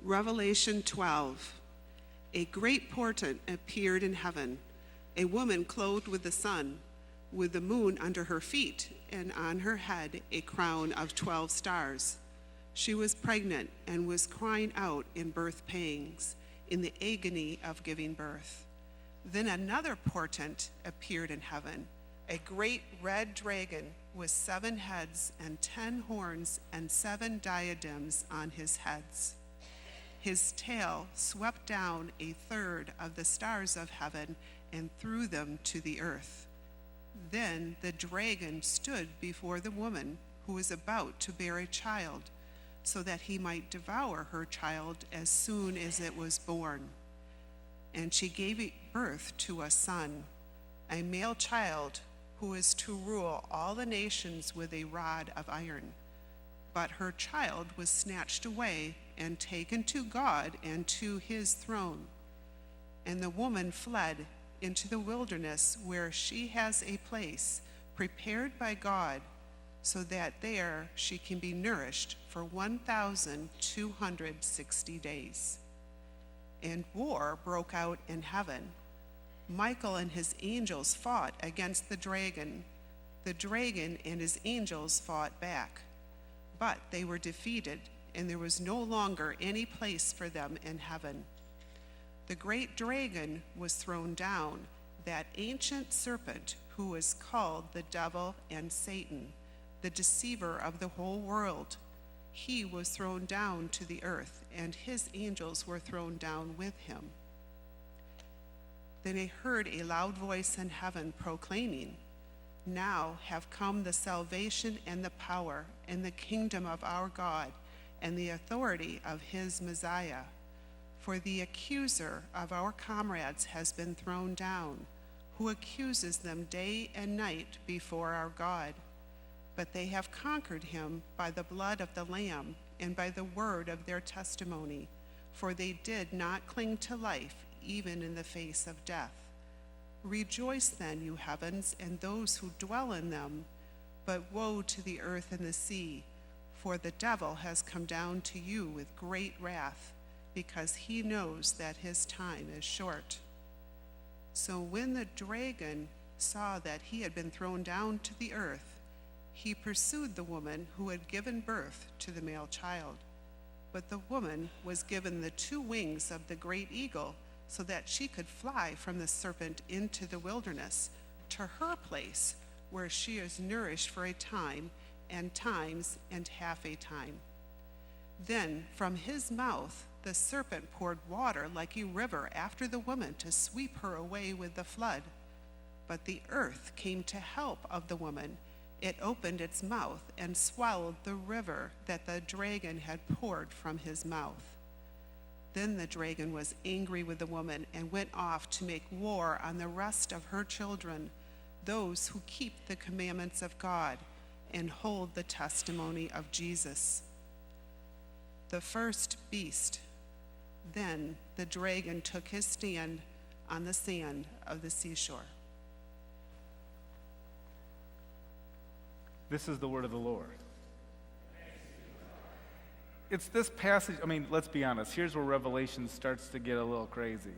Revelation 12. A great portent appeared in heaven, a woman clothed with the sun, with the moon under her feet, and on her head a crown of 12 stars. She was pregnant and was crying out in birth pangs, in the agony of giving birth. Then another portent appeared in heaven, a great red dragon with 7 heads and 10 horns and 7 diadems on his heads. His tail swept down a third of the stars of heaven and threw them to the earth. Then the dragon stood before the woman who was about to bear a child, so that he might devour her child as soon as it was born. And she gave birth to a son, a male child who is to rule all the nations with a rod of iron. But her child was snatched away and taken to God and to his throne. And the woman fled into the wilderness, where she has a place prepared by God, so that there she can be nourished for 1,260 days. And war broke out in heaven. Michael and his angels fought against the dragon. The dragon and his angels fought back, but they were defeated, and there was no longer any place for them in heaven. The great dragon was thrown down, that ancient serpent who is called the devil and Satan, the deceiver of the whole world. He was thrown down to the earth, and his angels were thrown down with him. Then I heard a loud voice in heaven proclaiming, "Now have come the salvation and the power and the kingdom of our God and the authority of his Messiah. For the accuser of our comrades has been thrown down, who accuses them day and night before our God. But they have conquered him by the blood of the Lamb and by the word of their testimony, for they did not cling to life even in the face of death. Rejoice then, you heavens, and those who dwell in them. But woe to the earth and the sea, for the devil has come down to you with great wrath, because he knows that his time is short." So when the dragon saw that he had been thrown down to the earth, he pursued the woman who had given birth to the male child. But the woman was given the 2 wings of the great eagle, so that she could fly from the serpent into the wilderness, to her place, where she is nourished for a time, and times, and half a time. Then from his mouth the serpent poured water like a river after the woman, to sweep her away with the flood. But the earth came to help of the woman. It opened its mouth and swallowed the river that the dragon had poured from his mouth. Then the dragon was angry with the woman and went off to make war on the rest of her children, those who keep the commandments of God and hold the testimony of Jesus. The first beast. Then the dragon took his stand on the sand of the seashore. This is the word of the Lord. It's this passage, let's be honest. Here's where Revelation starts to get a little crazy,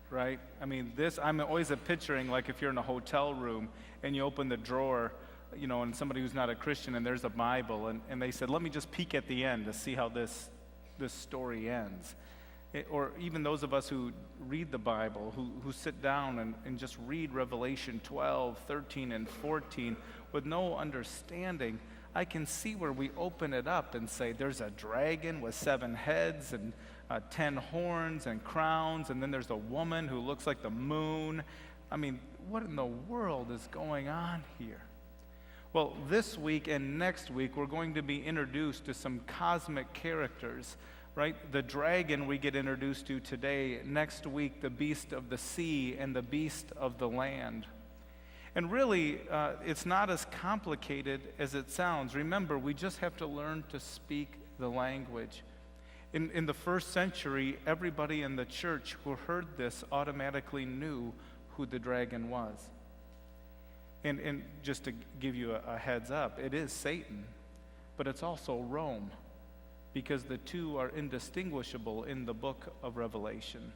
right? I'm always picturing, like, if you're in a hotel room and you open the drawer, and somebody who's not a Christian, and there's a Bible, and they said, let me just peek at the end to see how this story ends. Or even those of us who read the Bible, who sit down and just read Revelation 12, 13, and 14 with no understanding, I can see where we open it up and say there's a dragon with 7 heads and 10 horns and crowns, and then there's a woman who looks like the moon. What in the world is going on here? Well, this week and next week, we're going to be introduced to some cosmic characters, right? The dragon we get introduced to today. Next week, the beast of the sea and the beast of the land. And really, it's not as complicated as it sounds. Remember, we just have to learn to speak the language. In the first century, everybody in the church who heard this automatically knew who the dragon was. And just to give you a heads up, it is Satan, but it's also Rome. because the two are indistinguishable in the book of Revelation.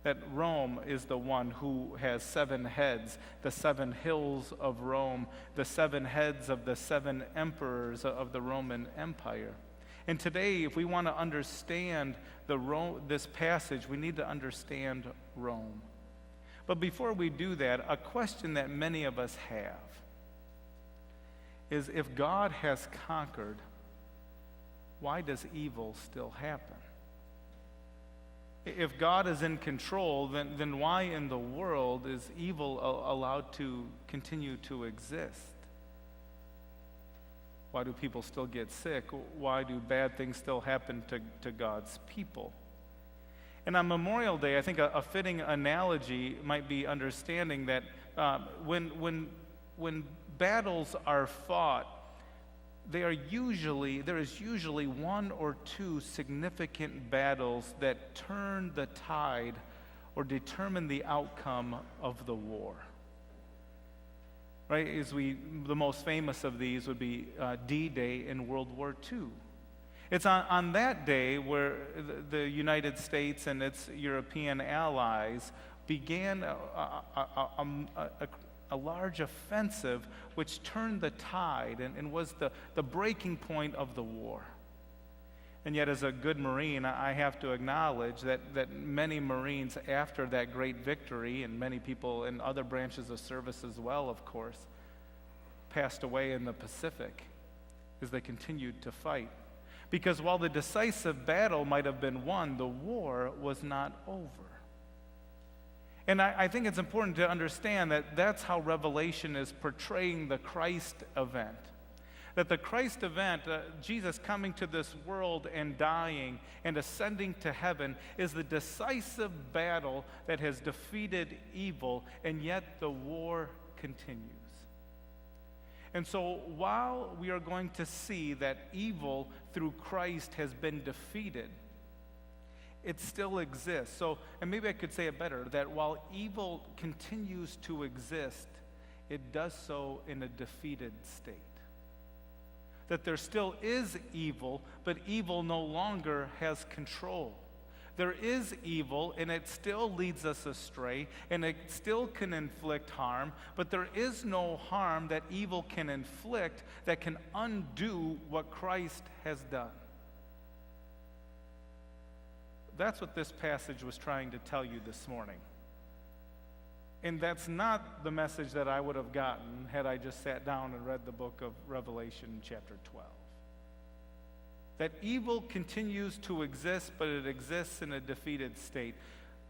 That Rome is the one who has 7 heads, the 7 hills of Rome, the 7 heads of the 7 emperors of the Roman Empire. And today, if we want to understand this passage, we need to understand Rome. But before we do that, a question that many of us have is, if God has conquered, why does evil still happen? If God is in control, then why in the world is evil allowed to continue to exist? Why do people still get sick? Why do bad things still happen to God's people? And on Memorial Day, I think a fitting analogy might be understanding that when battles are fought, there is usually 1 or 2 significant battles that turn the tide or determine the outcome of the war. Right? The most famous of these would be D-Day in World War II. It's on that day where the United States and its European allies began a large offensive which turned the tide and was the breaking point of the war. And yet, as a good Marine, I have to acknowledge that many Marines, after that great victory, and many people in other branches of service as well, of course, passed away in the Pacific as they continued to fight. Because while the decisive battle might have been won, the war was not over. And I think it's important to understand that that's how Revelation is portraying the Christ event. That the Christ event, Jesus coming to this world and dying and ascending to heaven, is the decisive battle that has defeated evil, and yet the war continues. And so while we are going to see that evil through Christ has been defeated, it still exists. And maybe I could say it better, that while evil continues to exist, it does so in a defeated state. That there still is evil, but evil no longer has control. There is evil, and it still leads us astray, and it still can inflict harm, but there is no harm that evil can inflict that can undo what Christ has done. That's what this passage was trying to tell you this morning. And that's not the message that I would have gotten had I just sat down and read the book of Revelation chapter 12. That evil continues to exist, but it exists in a defeated state.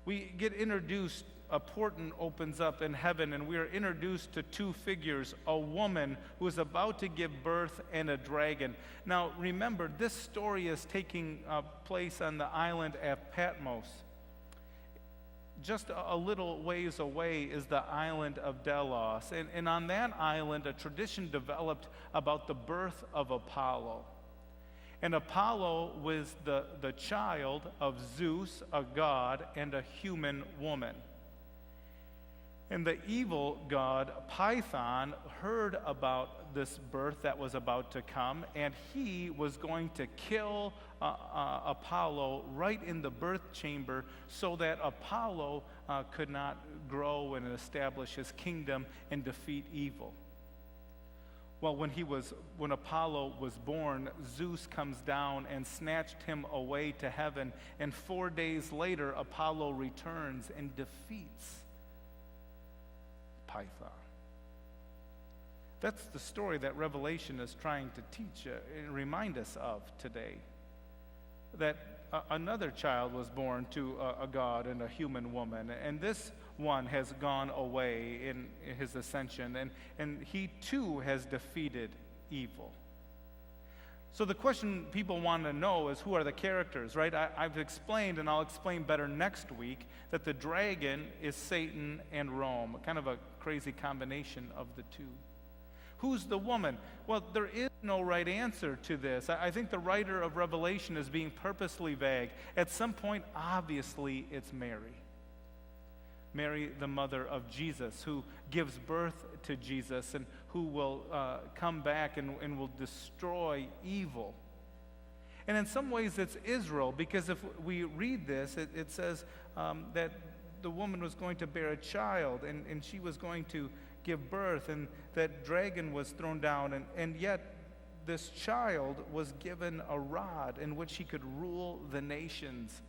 We get introduced, a portent opens up in heaven, and we are introduced to 2 figures, a woman who is about to give birth and a dragon. Now, remember, this story is taking place on the island of Patmos. Just a little ways away is the island of Delos. And on that island, a tradition developed about the birth of Apollo. And Apollo was the child of Zeus, a god, and a human woman. And the evil god Python heard about this birth that was about to come, and he was going to kill Apollo right in the birth chamber so that Apollo could not grow and establish his kingdom and defeat evil. Well, when Apollo was born, Zeus comes down and snatched him away to heaven, and 4 days later, Apollo returns and defeats Python. That's the story that Revelation is trying to teach and remind us of today. That another child was born to a god and a human woman, and this one has gone away in his ascension, and he too has defeated evil. So the question people want to know is, who are the characters, right? I've explained, and I'll explain better next week, that the dragon is Satan and Rome, kind of a crazy combination of the two. Who's the woman? Well, there is no right answer to this. I think the writer of Revelation is being purposely vague. At some point, obviously, it's Mary. Mary, the mother of Jesus, who gives birth to Jesus and who will come back and will destroy evil. And in some ways it's Israel, because if we read this, it says that the woman was going to bear a child, and she was going to give birth, and that dragon was thrown down, and yet this child was given a rod in which he could rule the nations,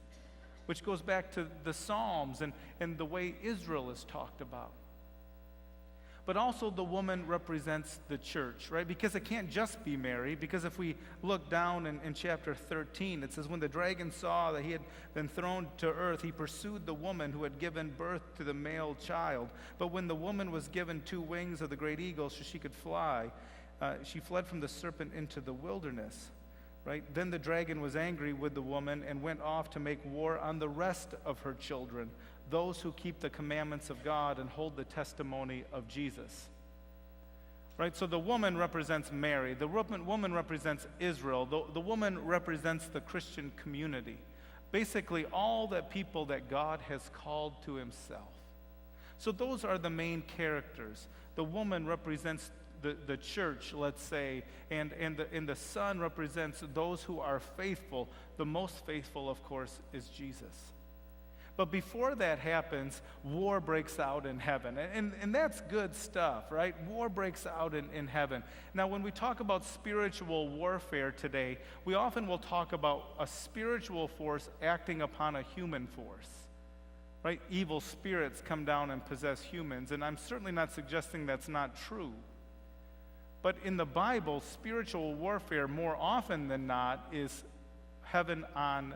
which goes back to the Psalms and the way Israel is talked about. But also the woman represents the church, right? Because it can't just be Mary, because if we look down in chapter 13, it says, when the dragon saw that he had been thrown to earth, he pursued the woman who had given birth to the male child. But when the woman was given 2 wings of the great eagle so she could fly, she fled from the serpent into the wilderness, right? Then the dragon was angry with the woman and went off to make war on the rest of her children, those who keep the commandments of God and hold the testimony of Jesus. Right? So the woman represents Mary. The woman represents Israel. The woman represents the Christian community. Basically, all the people that God has called to himself. So those are the main characters. The woman represents the church, let's say, and the son represents those who are faithful. The most faithful, of course, is Jesus. But before that happens, war breaks out in heaven. And that's good stuff, right? War breaks out in heaven. Now, when we talk about spiritual warfare today, we often will talk about a spiritual force acting upon a human force, right? Evil spirits come down and possess humans, and I'm certainly not suggesting that's not true. But in the Bible, spiritual warfare, more often than not, is heaven on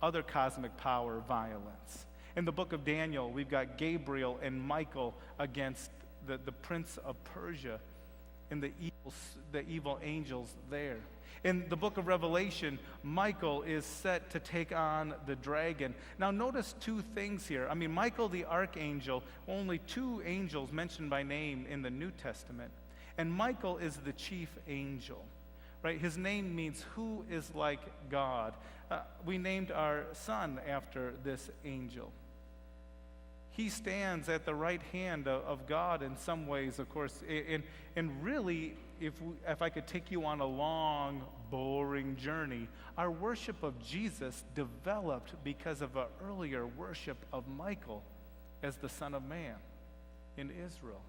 other cosmic power violence. In the book of Daniel, we've got Gabriel and Michael against the prince of Persia and the evil angels there. In the book of Revelation, Michael is set to take on the dragon. Now notice 2 things here. I mean, Michael the archangel, only 2 angels mentioned by name in the New Testament. And Michael is the chief angel, right? His name means who is like God. We named our son after this angel. He stands at the right hand of God in some ways, of course. And really, if I could take you on a long, boring journey, our worship of Jesus developed because of an earlier worship of Michael as the Son of Man in Israel.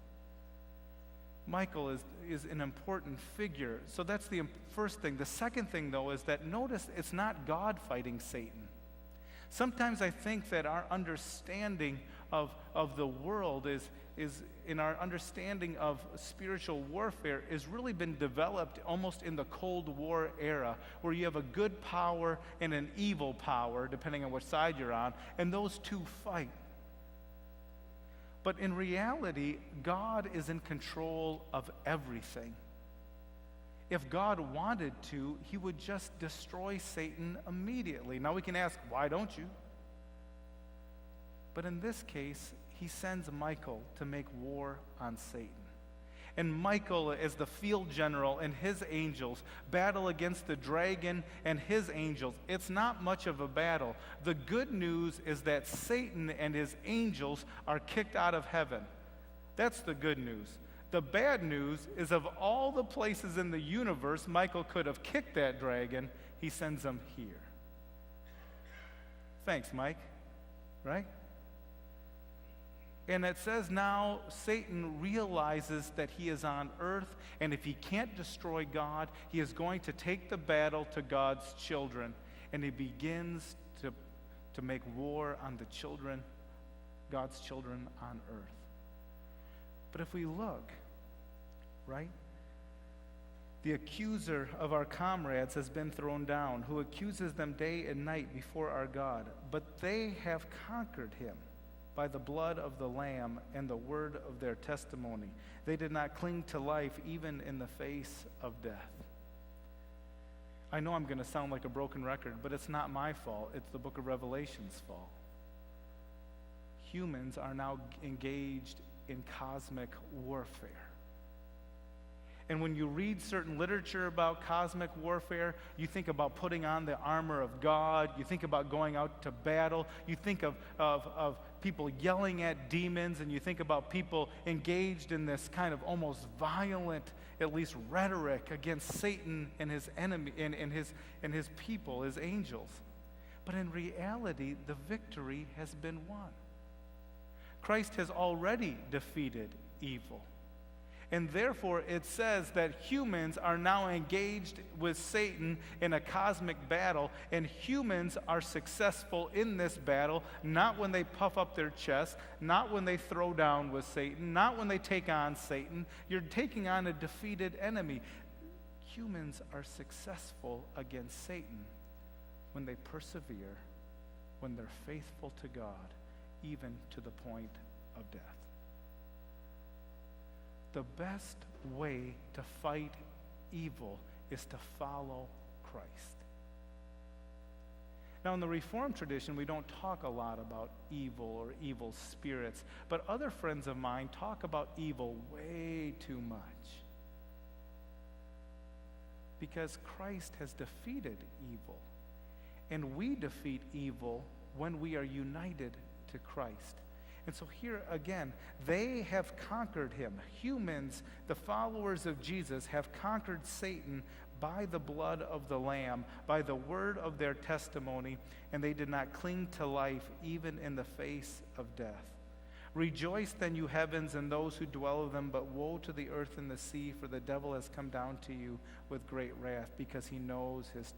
Michael is an important figure. So that's the first thing. The second thing, though, is that notice it's not God fighting Satan. Sometimes I think that our understanding of the world is in our understanding of spiritual warfare has really been developed almost in the Cold War era, where you have a good power and an evil power, depending on which side you're on, and those two fight. But in reality, God is in control of everything. If God wanted to, he would just destroy Satan immediately. Now we can ask, why don't you? But in this case, he sends Michael to make war on Satan. And Michael, as the field general, and his angels battle against the dragon and his angels. It's not much of a battle. The good news is that Satan and his angels are kicked out of heaven. That's the good news. The bad news is, of all the places in the universe Michael could have kicked that dragon, he sends them here. Thanks, Mike. Right? And it says now Satan realizes that he is on earth, and if he can't destroy God, he is going to take the battle to God's children, and he begins to make war on the children, God's children on earth. But if we look, right, the accuser of our comrades has been thrown down, who accuses them day and night before our God, but they have conquered him by the blood of the Lamb and the word of their testimony. They did not cling to life even in the face of death. I know I'm going to sound like a broken record, but it's not my fault. It's the book of Revelation's fault. Humans are now engaged in cosmic warfare. And when you read certain literature about cosmic warfare, you think about putting on the armor of God. You think about going out to battle. You think of people yelling at demons, and you think about people engaged in this kind of almost violent, at least rhetoric against Satan and his enemy and his people, his angels. But in reality, the victory has been won. Christ has already defeated evil. And therefore, it says that humans are now engaged with Satan in a cosmic battle, and humans are successful in this battle, not when they puff up their chest, not when they throw down with Satan, not when they take on Satan. You're taking on a defeated enemy. Humans are successful against Satan when they persevere, when they're faithful to God, even to the point of death. The best way to fight evil is to follow Christ. Now, in the Reformed tradition, we don't talk a lot about evil or evil spirits, but other friends of mine talk about evil way too much. Because Christ has defeated evil, and we defeat evil when we are united to Christ. And so here again, they have conquered him. Humans, the followers of Jesus, have conquered Satan by the blood of the Lamb, by the word of their testimony, and they did not cling to life even in the face of death. Rejoice then, you heavens, and those who dwell in them, but woe to the earth and the sea, for the devil has come down to you with great wrath, because he knows his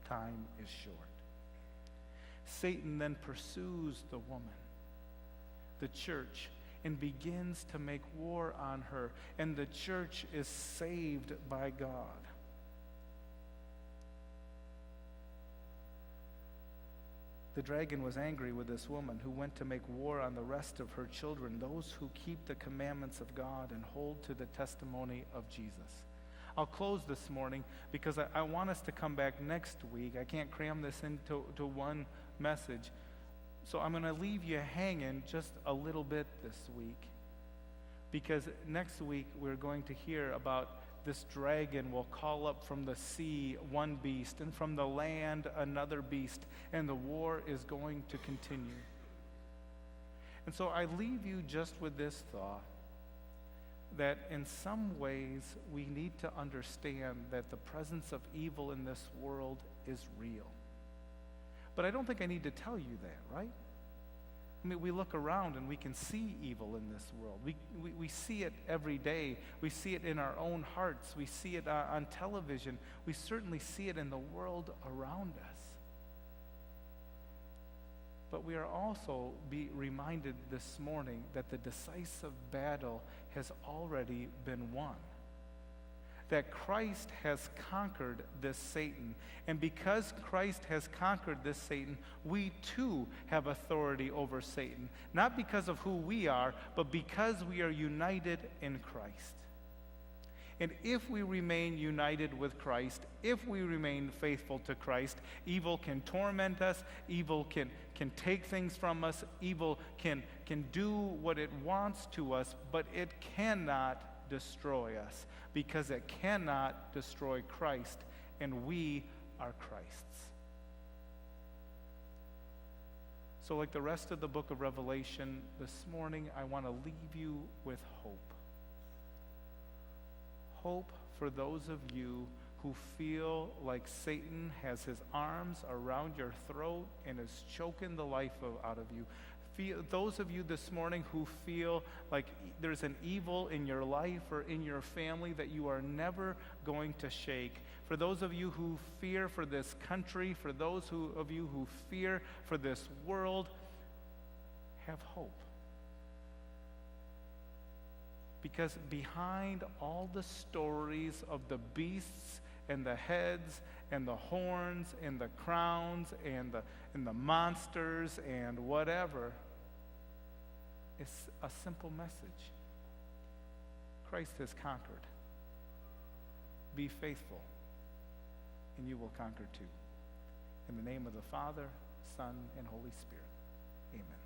time is short. Satan then pursues the woman, the church, and begins to make war on her, and the church is saved by God. The dragon was angry with this woman who went to make war on the rest of her children, those who keep the commandments of God and hold to the testimony of Jesus. I'll close this morning because I want us to come back next week. I can't cram this into one message. So I'm going to leave you hanging just a little bit this week, because next week we're going to hear about this dragon will call up from the sea one beast, and from the land another beast, and the war is going to continue. And so I leave you just with this thought, that in some ways we need to understand that the presence of evil in this world is real. But I don't think I need to tell you that, right? I mean, we look around and we can see evil in this world. We see it every day. We see it in our own hearts. We see it on television. We certainly see it in the world around us. But we are also be reminded this morning that the decisive battle has already been won. That Christ has conquered this Satan. And because Christ has conquered this Satan, we too have authority over Satan. Not because of who we are, but because we are united in Christ. And if we remain united with Christ, if we remain faithful to Christ, evil can torment us, evil can take things from us, evil can do what it wants to us, but it cannot destroy us, because it cannot destroy Christ, and we are Christ's. So like the rest of the book of Revelation, this morning I want to leave you with hope. Hope for those of you who feel like Satan has his arms around your throat and is choking the life out of you. Those of you this morning who feel like there's an evil in your life or in your family that you are never going to shake. For those of you who fear for this country, for those of you who fear for this world, have hope. Because behind all the stories of the beasts and the heads and the horns and the crowns and the monsters and whatever, it's a simple message. Christ has conquered. Be faithful, and you will conquer too. In the name of the Father, Son, and Holy Spirit, amen.